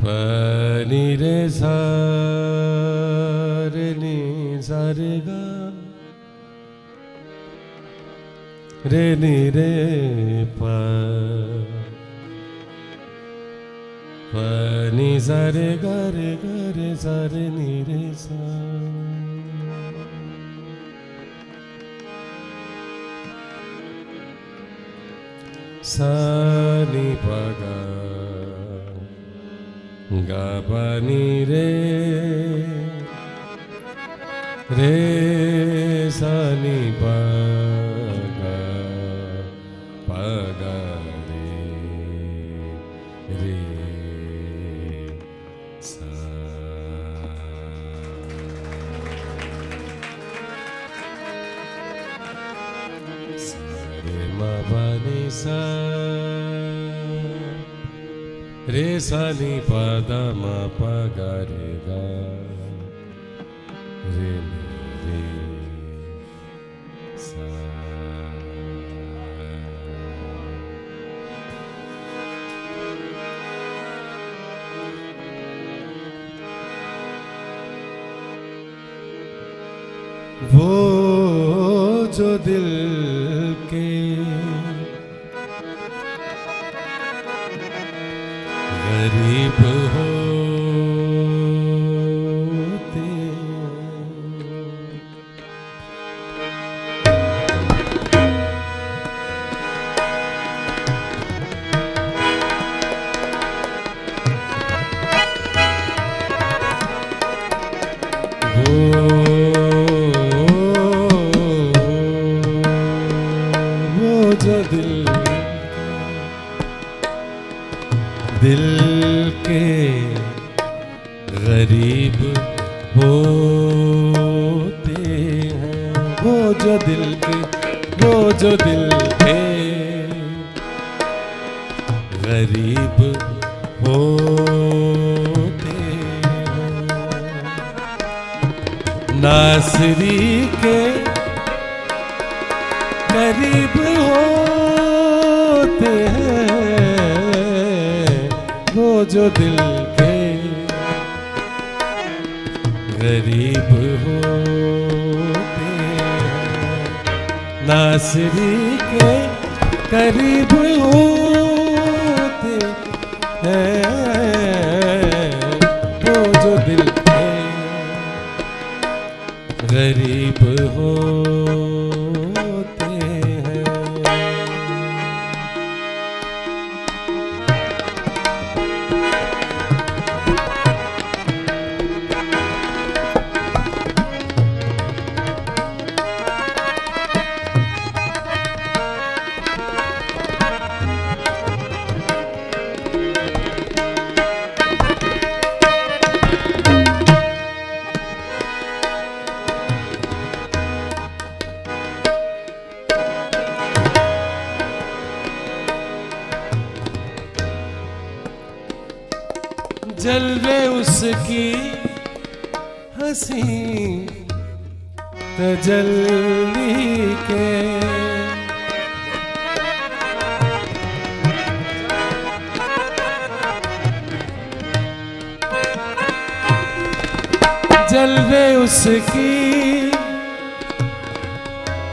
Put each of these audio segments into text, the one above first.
pani re sa re ni sa re ga re ni re pa ni sa re ga re sa re ni re sa sa ni pa ga ga pa ni re re sa ni pa ga pa ga re re sa re ma pa ni sa re sa ni pa da ma pa ga re ga re re sa वो जो दिल के गरीब होते वो जो दिल के गरीब होते हैं वो जो दिल के गरीब होते हैं नासरी के करीब होते हैं वो जो दिल के गरीब होते हैं नासरी के करीब होते हैं वो जो दिल के गरीब होते हैं जलवे उसकी हंसी तजल्ली के जलवे उसकी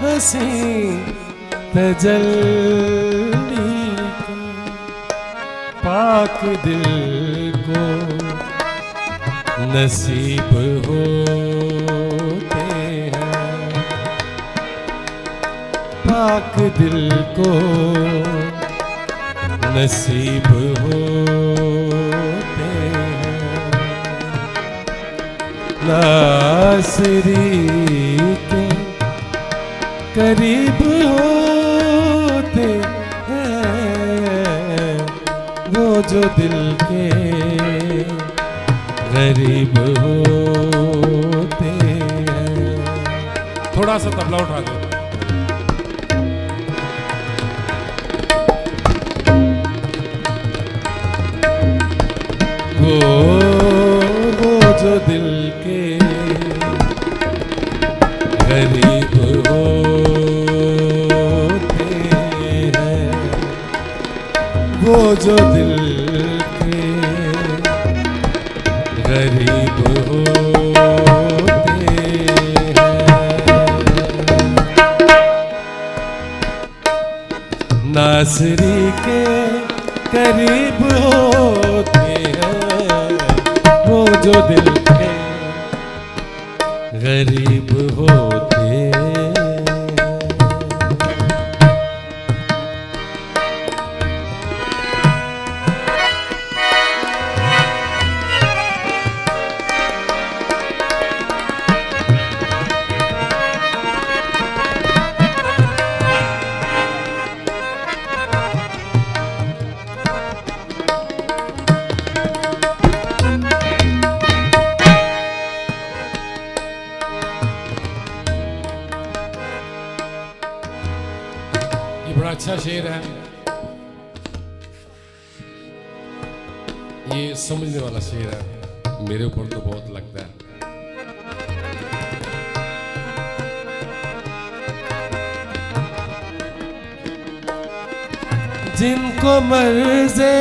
हंसी तजल्ली के पाक दिल को नसीब होते हैं पाक दिल को नसीब होते हैं नासरी के करीब होते हैं वो जो दिल के गरीब होते हैं थोड़ा सा तबला उठा दो। वो जो दिल के गरीब होते हैं, वो जो दिल के गरीब होते हैं, नासरी के करीब होते हैं, वो जो दिल के गरीब होते हैं। बड़ा अच्छा शेर है ये, समझने वाला शेर है, मेरे ऊपर तो बहुत लगता है। जिनको मर्ज़े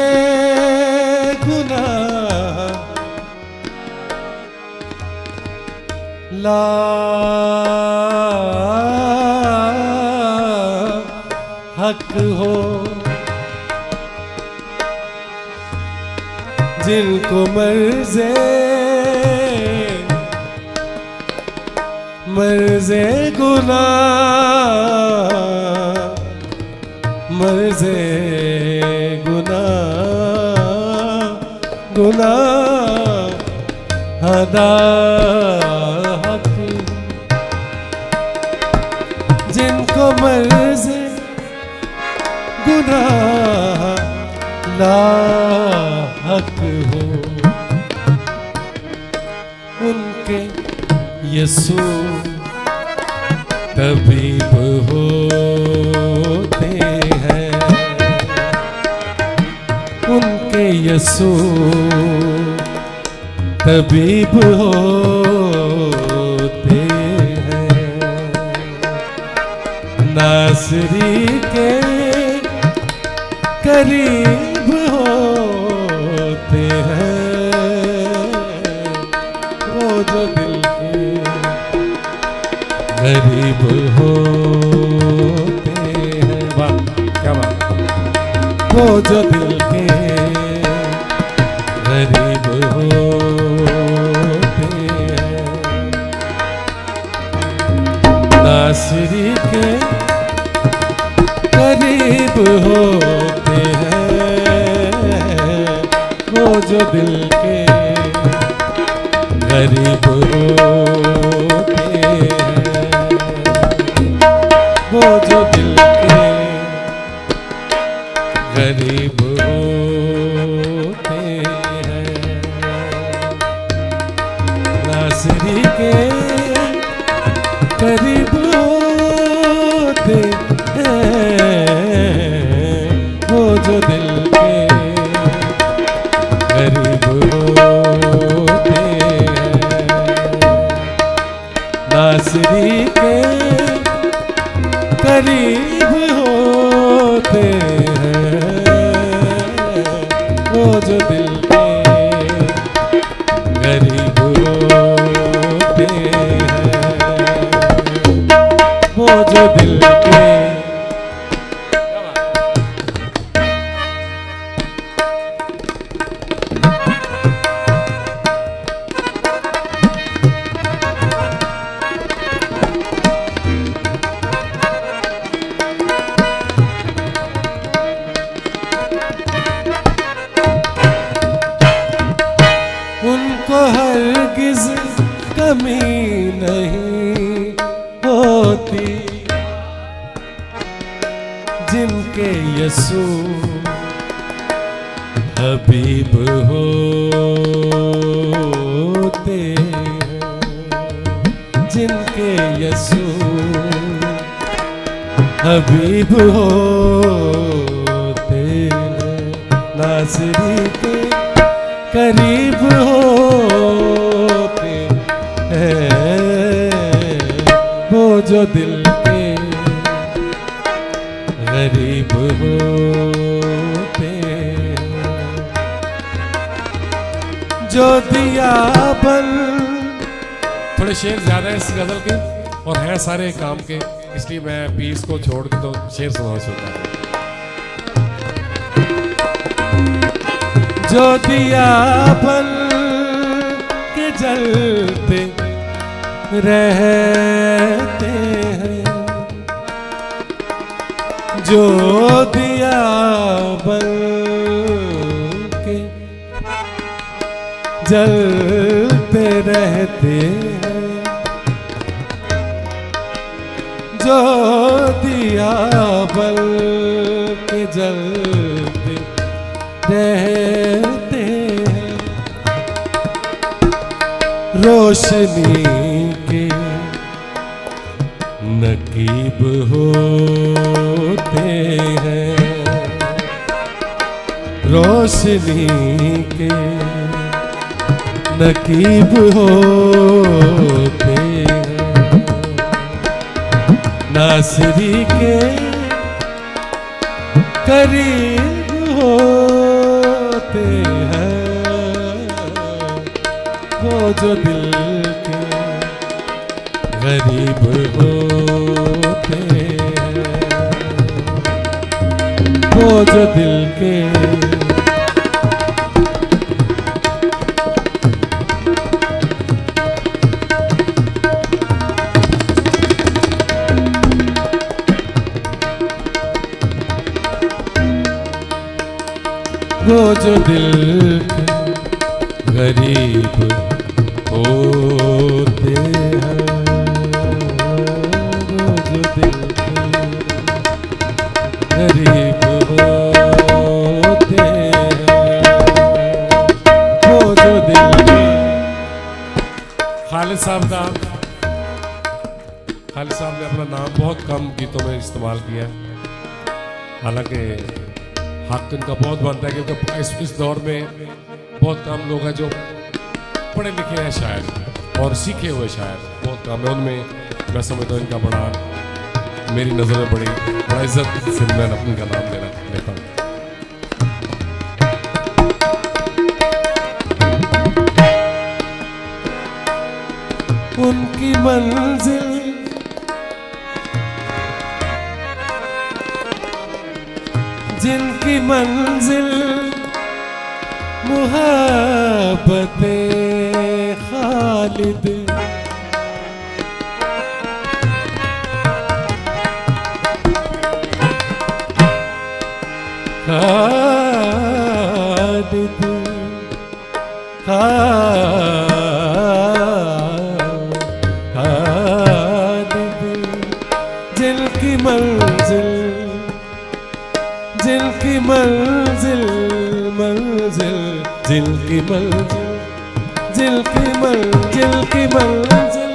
गुनाह ला हक हो, जिनको मर्ज़े गुनाह मर्ज़े गुनाह अदा हक, जिनको मर्ज़े गुनाह लाहक हो, उनके यसू तबीब होते हैं, उनके यसू तबीब होते हैं, नासरी के करीब होते हैं, वो जो दिल के गरीब होते हैं। वाह क्या बात, वो जो दिल के गरीब होते हैं, नासरी के करीब होते हैं, वो जो दिल के गरीब होते हैं, वो जो दिल के गरीब होते हैं, नासरी के करीब होते हैं, वो जो दिल के गरीब होते हैं, नासरी के करीब होते हैं, वो जो दिल के गरीब होते हैं, वो जो दिल के हरगिज़ कमी नहीं होती, जिनके यसू हबीब होते हैं, जिनके यसू हबीब होते हैं, नासरी के करीब होते हैं, वो जो दिल के गरीब होते हैं। जो दिया बल, थोड़े शेर ज्यादा है इस गजल के और हैं सारे काम के, इसलिए मैं पीस को छोड़ के तो शेर सुनाना चाहता हूं। जो दिया बल के जलते रहते हैं, जो दिया बल के जलते रहते हैं, जो दिया बल के जलते रहते हैं, रोशनी के नकीब होते हैं, रोशनी के नकीब होते हैं, नासरी के करीब होते हैं, वो जो दिल के गरीब होते हैं, वो जो दिल के वो जो दिल के गरीब होते हैं, वो जो दिल के गरीब होते हैं, वो जो दिल के। खालिद साहब ने अपना नाम बहुत कम गीतों में इस्तेमाल किया, हालांकि हक इनका बहुत बनता है क्योंकि इस दौर में बहुत कम लोग हैं जो पढ़े लिखे हैं शायर और सीखे हुए शायर बहुत कम है। उनमें मैं समझता हूँ इनका बड़ा, मेरी नज़र में बड़ा इज्जत से मैं अपनी का नाम लेता हूँ। उनकी मंजिल जिनकी मंजिल मुहब्बते खालिद, खालिद खालिद, जिनकी मंजिल जिनकी मंजिल मंजिल जिनकी मंजिल जिनकी मंजिल की मंजिल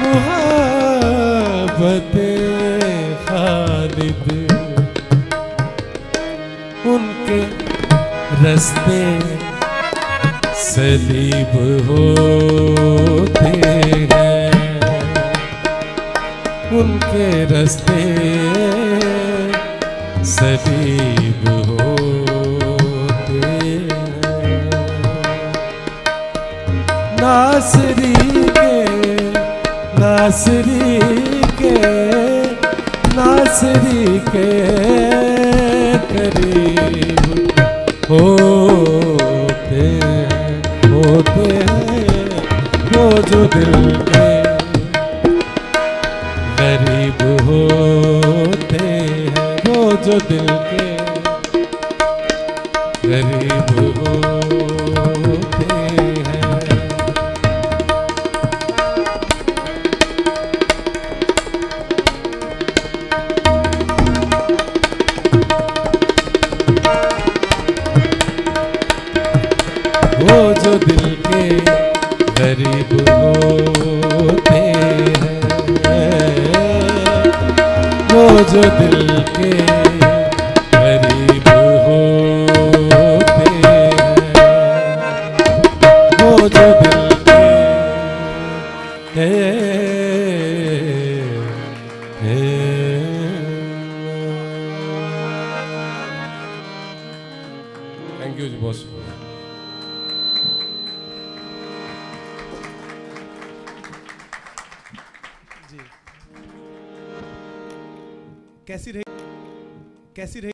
मुहब्बते खालिद, उनके रास्ते सलीब होते हैं, उनके रास्ते सलीब होते हैं, नासरी के नासरी के नासरी के करीब होते हैं, वो जो दिल के गरीब होते हैं, वो जो दिल के गरीब होते हैं। वो जो दिल के गरीब होते हैं, जो दिल के करीब होते हैं, वो जो दिल के थैंक यू जी बॉस। कैसी रही